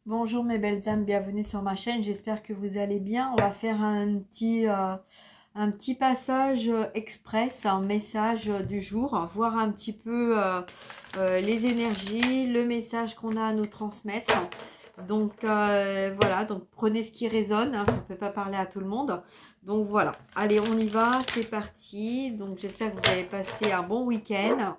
Bonjour mes belles âmes, bienvenue sur ma chaîne, j'espère que vous allez bien. On va faire un petit passage express, un message du jour, voir un petit peu les énergies, le message qu'on a à nous transmettre. Donc voilà, donc prenez ce qui résonne, hein, ça ne peut pas parler à tout le monde. Donc voilà, allez on y va, c'est parti. Donc j'espère que vous avez passé un bon week-end.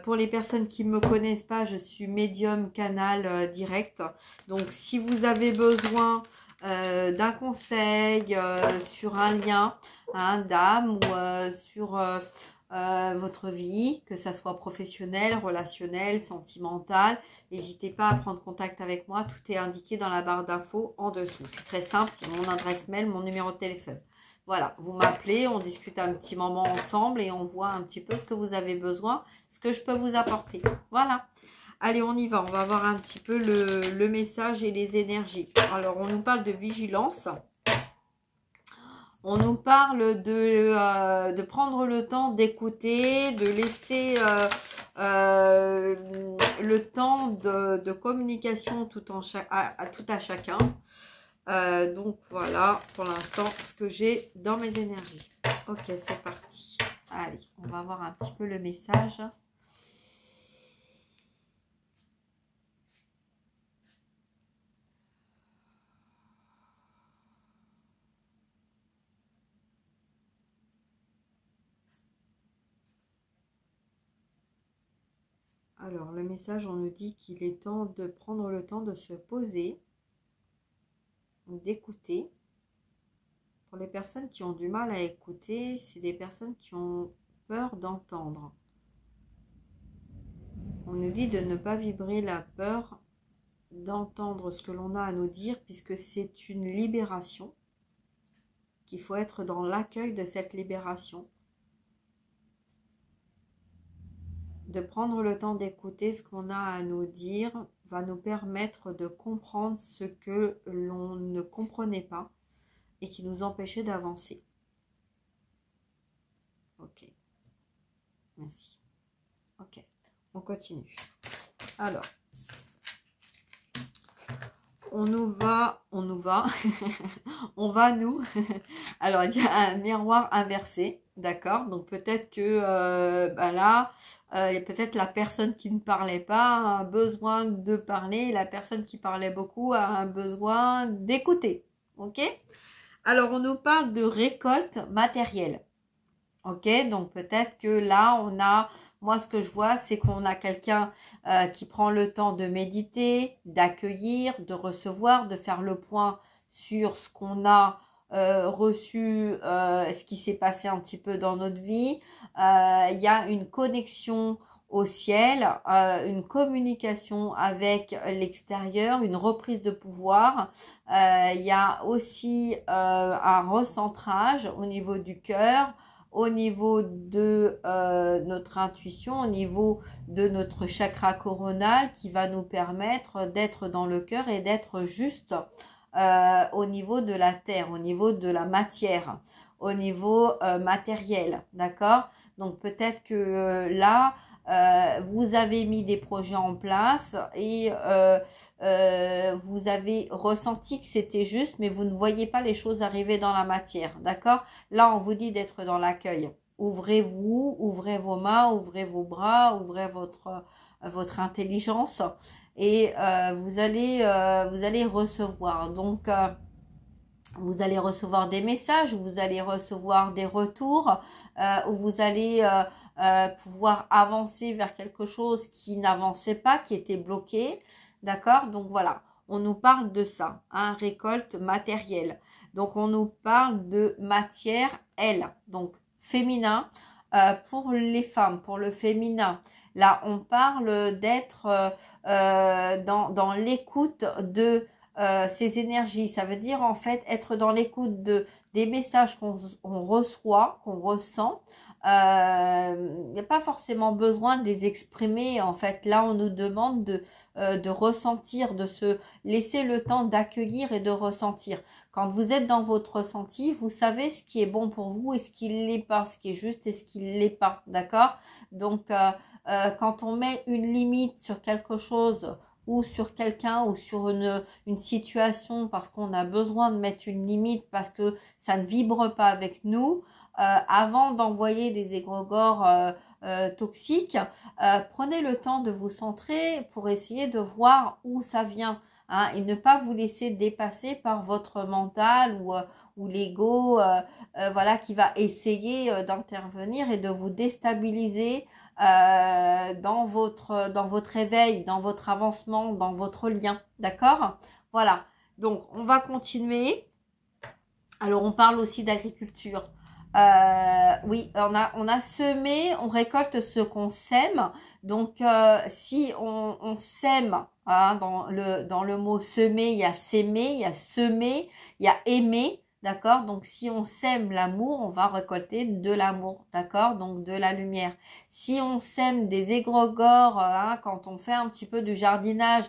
Pour les personnes qui ne me connaissent pas, je suis médium canal direct. Donc si vous avez besoin d'un conseil sur un lien d'âme ou sur votre vie, que ça soit professionnel, relationnel, sentimental, n'hésitez pas à prendre contact avec moi. Tout est indiqué dans la barre d'infos en dessous. C'est très simple, mon adresse mail, mon numéro de téléphone. Voilà, vous m'appelez, on discute un petit moment ensemble et on voit un petit peu ce que vous avez besoin, ce que je peux vous apporter. Voilà. Allez, on y va. On va voir un petit peu le message et les énergies. Alors, on nous parle de vigilance. On nous parle de prendre le temps d'écouter, de laisser le temps de communication tout à chacun. Donc voilà, pour l'instant, ce que j'ai dans mes énergies. Ok, c'est parti. Allez, on va voir un petit peu le message. Alors, le message, on nous dit qu'il est temps de prendre le temps de se poser, d'écouter. Pour les personnes qui ont du mal à écouter, c'est des personnes qui ont peur d'entendre. On nous dit de ne pas vibrer la peur d'entendre ce que l'on a à nous dire, puisque c'est une libération, qu'il faut être dans l'accueil de cette libération. De prendre le temps d'écouter ce qu'on a à nous dire va nous permettre de comprendre ce que l'on ne comprenait pas et qui nous empêchait d'avancer. Ok, merci. Ok, on continue. Alors, on va, on va nous. Alors, il y a un miroir inversé, d'accord? Donc, peut-être que là, il y a peut-être la personne qui ne parlait pas a un besoin de parler, et la personne qui parlait beaucoup a un besoin d'écouter, ok? Alors, on nous parle de récolte matérielle. Ok, donc peut-être que là, moi ce que je vois, c'est qu'on a quelqu'un qui prend le temps de méditer, d'accueillir, de recevoir, de faire le point sur ce qu'on a reçu, ce qui s'est passé un petit peu dans notre vie. Il y a une connexion au ciel, une communication avec l'extérieur, une reprise de pouvoir. Il y a aussi un recentrage au niveau du cœur, au niveau de notre intuition, au niveau de notre chakra coronal qui va nous permettre d'être dans le cœur et d'être juste au niveau de la terre, au niveau de la matière, au niveau matériel, d'accord? Donc peut-être que là, vous avez mis des projets en place et vous avez ressenti que c'était juste, mais vous ne voyez pas les choses arriver dans la matière, d'accord? Là, on vous dit d'être dans l'accueil. Ouvrez-vous, ouvrez vos mains, ouvrez vos bras, ouvrez votre intelligence et vous allez recevoir. Donc, vous allez recevoir des messages, vous allez recevoir des retours, où vous allez pouvoir avancer vers quelque chose qui n'avançait pas, qui était bloqué. D'accord? Donc voilà, on nous parle de ça, hein, récolte matérielle. Donc on nous parle de matière, elle, donc féminin, pour les femmes, pour le féminin. Là, on parle d'être dans l'écoute de ces énergies. Ça veut dire en fait être dans l'écoute des messages qu'on reçoit, qu'on ressent. Il n'y a pas forcément besoin de les exprimer. En fait, là, on nous demande de ressentir, de se laisser le temps d'accueillir et de ressentir. Quand vous êtes dans votre ressenti, vous savez ce qui est bon pour vous et ce qui ne l'est pas, ce qui est juste et ce qui ne l'est pas. D'accord? Donc, quand on met une limite sur quelque chose ou sur quelqu'un ou sur une situation parce qu'on a besoin de mettre une limite parce que ça ne vibre pas avec nous, avant d'envoyer des égrégores toxiques, prenez le temps de vous centrer pour essayer de voir où ça vient, hein, et ne pas vous laisser dépasser par votre mental ou l'ego, voilà, qui va essayer d'intervenir et de vous déstabiliser dans votre éveil, dans votre avancement, dans votre lien, d'accord? Voilà, donc on va continuer. Alors on parle aussi d'agriculture. Oui, on a semé, on récolte ce qu'on sème. Donc si on sème, hein, dans le mot semer, il y a s'aimer, il y a semer, il y a aimer. D'accord? Donc, si on sème l'amour, on va récolter de l'amour. D'accord? Donc, de la lumière. Si on sème des égrégores, hein, quand on fait un petit peu du jardinage,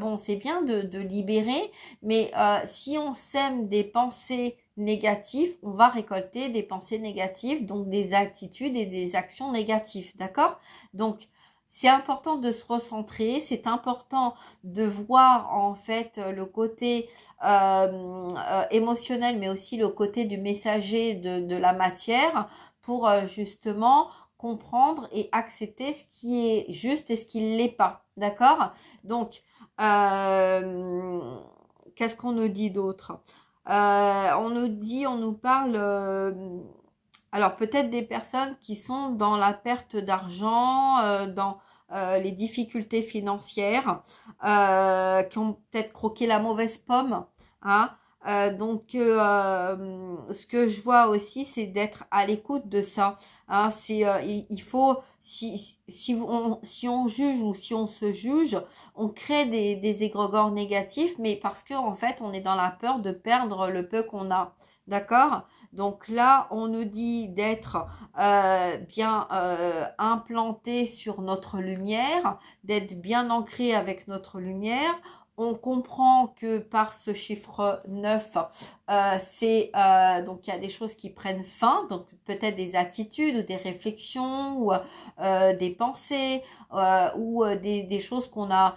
bon, c'est bien de libérer, mais si on sème des pensées négatives, on va récolter des pensées négatives, donc des attitudes et des actions négatives. D'accord? Donc, c'est important de se recentrer, c'est important de voir en fait le côté émotionnel, mais aussi le côté du messager de la matière pour justement comprendre et accepter ce qui est juste et ce qui ne l'est pas. D'accord? Donc, qu'est-ce qu'on nous dit d'autre? On nous parle... alors peut-être des personnes qui sont dans la perte d'argent, dans les difficultés financières, qui ont peut-être croqué la mauvaise pomme, hein. Donc ce que je vois aussi, c'est d'être à l'écoute de ça, hein. C'est il faut, si on juge ou si on se juge, on crée des égrégores négatifs, mais parce que en fait on est dans la peur de perdre le peu qu'on a. D'accord? Donc là, on nous dit d'être bien implanté sur notre lumière, d'être bien ancré avec notre lumière. On comprend que par ce chiffre 9, donc il y a des choses qui prennent fin, donc peut-être des attitudes ou des réflexions ou des pensées ou des choses qu'on a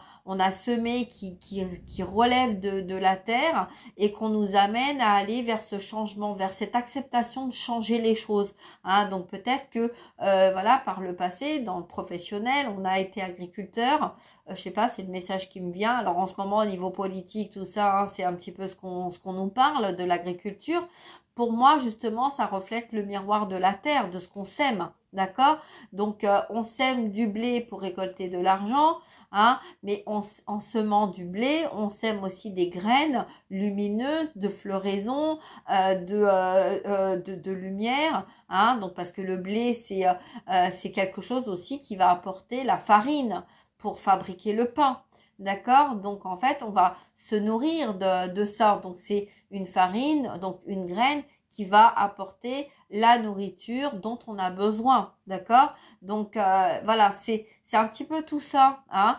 semées qui relèvent de la terre et qu'on nous amène à aller vers ce changement, vers cette acceptation de changer les choses, hein. Donc peut-être que voilà, par le passé, dans le professionnel, on a été agriculteur, je sais pas, c'est le message qui me vient. Alors en ce moment, au niveau politique, tout ça, hein, c'est un petit peu ce qu'on nous parle de l'agriculture. Pour moi, justement, ça reflète le miroir de la terre, de ce qu'on sème, d'accord? Donc, on sème du blé pour récolter de l'argent, hein, mais en semant du blé, on sème aussi des graines lumineuses, de floraison, de lumière, hein. Donc, parce que le blé, c'est quelque chose aussi qui va apporter la farine pour fabriquer le pain. D'accord? Donc, en fait, on va se nourrir de ça. Donc, c'est une farine, donc une graine qui va apporter la nourriture dont on a besoin. D'accord? Donc, voilà, c'est un petit peu tout ça, hein.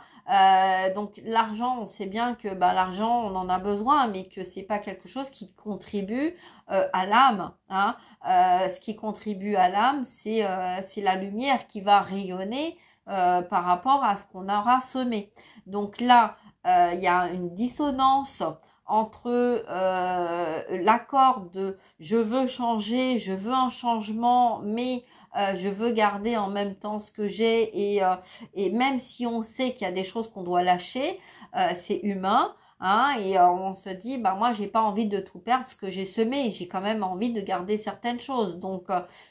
Donc, l'argent, on sait bien que l'argent, on en a besoin, mais que c'est pas quelque chose qui contribue à l'âme, hein. Ce qui contribue à l'âme, c'est la lumière qui va rayonner par rapport à ce qu'on aura semé. Donc là, il y a une dissonance entre l'accord de je veux changer, je veux un changement, mais je veux garder en même temps ce que j'ai et même si on sait qu'il y a des choses qu'on doit lâcher, c'est humain. Hein, et on se dit, moi, j'ai pas envie de tout perdre ce que j'ai semé. J'ai quand même envie de garder certaines choses. Donc,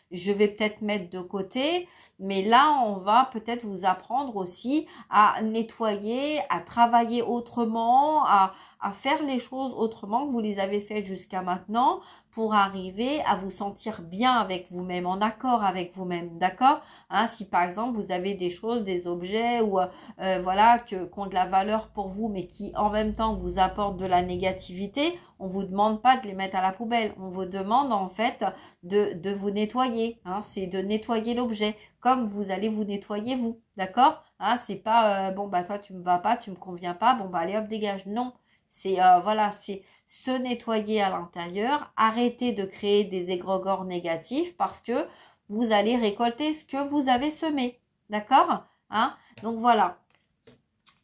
je vais peut-être mettre de côté. Mais là, on va peut-être vous apprendre aussi à nettoyer, à travailler autrement, à faire les choses autrement que vous les avez faites jusqu'à maintenant pour arriver à vous sentir bien avec vous-même, en accord avec vous-même, d'accord? Hein, si par exemple vous avez des choses, des objets ou voilà qui ont de la valeur pour vous, mais qui en même temps vous apportent de la négativité, on vous demande pas de les mettre à la poubelle, on vous demande en fait de vous nettoyer, hein, c'est de nettoyer l'objet, comme vous allez vous nettoyer vous, d'accord? Hein, c'est pas toi tu me vas pas, tu me conviens pas, allez hop dégage, non. C'est voilà, c'est se nettoyer à l'intérieur, arrêter de créer des égrégores négatifs parce que vous allez récolter ce que vous avez semé. D'accord? Hein? Donc voilà.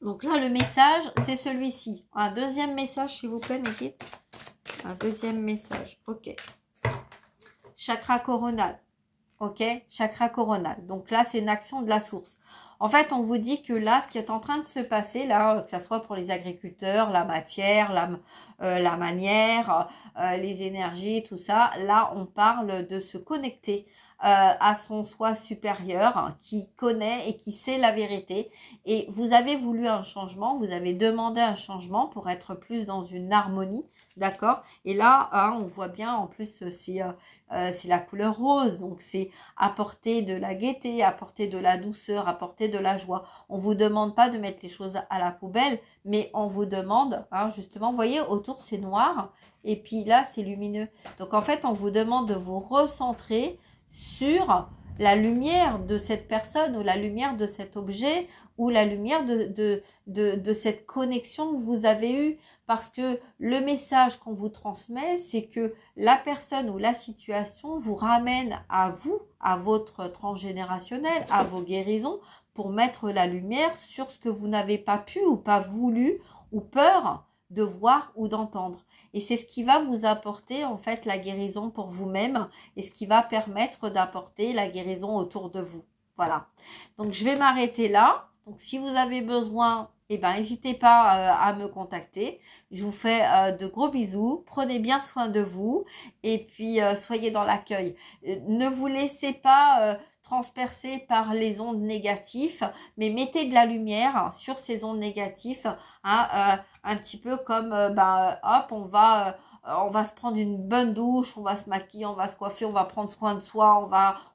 Donc là, le message, c'est celui-ci. Un deuxième message, s'il vous plaît, mes guides. Un deuxième message. Ok. Chakra coronal. Ok. Chakra coronal. Donc là, c'est une action de la source. En fait, on vous dit que là, ce qui est en train de se passer, là, que ce soit pour les agriculteurs, la matière, la manière, les énergies, tout ça, là, on parle de se connecter à son soi supérieur qui connaît et qui sait la vérité. Et vous avez voulu un changement, vous avez demandé un changement pour être plus dans une harmonie, d'accord? Et là, hein, on voit bien, en plus, c'est la couleur rose, donc c'est apporter de la gaieté, apporter de la douceur, apporter de la joie. On vous demande pas de mettre les choses à la poubelle, mais on vous demande, hein, justement, vous voyez, autour c'est noir, et puis là c'est lumineux. Donc en fait, on vous demande de vous recentrer sur la lumière de cette personne ou la lumière de cet objet ou la lumière de cette connexion que vous avez eue. Parce que le message qu'on vous transmet, c'est que la personne ou la situation vous ramène à vous, à votre transgénérationnel, à vos guérisons, pour mettre la lumière sur ce que vous n'avez pas pu ou pas voulu ou peur de voir ou d'entendre. Et c'est ce qui va vous apporter en fait la guérison pour vous-même et ce qui va permettre d'apporter la guérison autour de vous. Voilà. Donc je vais m'arrêter là. Donc si vous avez besoin, eh ben n'hésitez pas à me contacter. Je vous fais de gros bisous. Prenez bien soin de vous et puis soyez dans l'accueil. Ne vous laissez pas transpercer par les ondes négatives, mais mettez de la lumière sur ces ondes négatives, hein, un petit peu comme hop, on va se prendre une bonne douche, on va se maquiller, on va se coiffer, on va prendre soin de soi,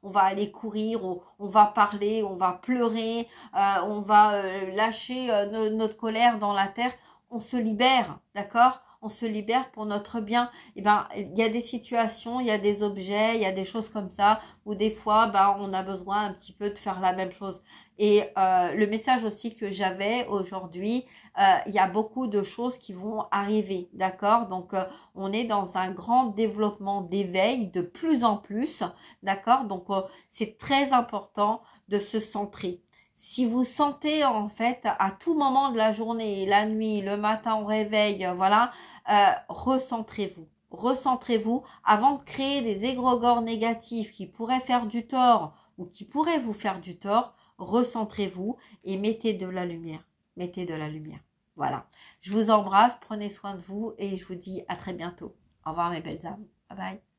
on va aller courir, on va parler, on va pleurer, on va lâcher notre colère dans la terre. On se libère, d'accord? On se libère pour notre bien. Et ben, il y a des situations, il y a des objets, il y a des choses comme ça où des fois, on a besoin un petit peu de faire la même chose. Et le message aussi que j'avais aujourd'hui, il y a beaucoup de choses qui vont arriver, d'accord? Donc, on est dans un grand développement d'éveil de plus en plus, d'accord? Donc, c'est très important de se centrer. Si vous sentez en fait à tout moment de la journée, la nuit, le matin au réveil, voilà, recentrez-vous. Recentrez-vous avant de créer des égrégores négatifs qui pourraient faire du tort ou qui pourraient vous faire du tort. Recentrez-vous et mettez de la lumière. Mettez de la lumière. Voilà. Je vous embrasse, prenez soin de vous et je vous dis à très bientôt. Au revoir mes belles âmes. Bye bye.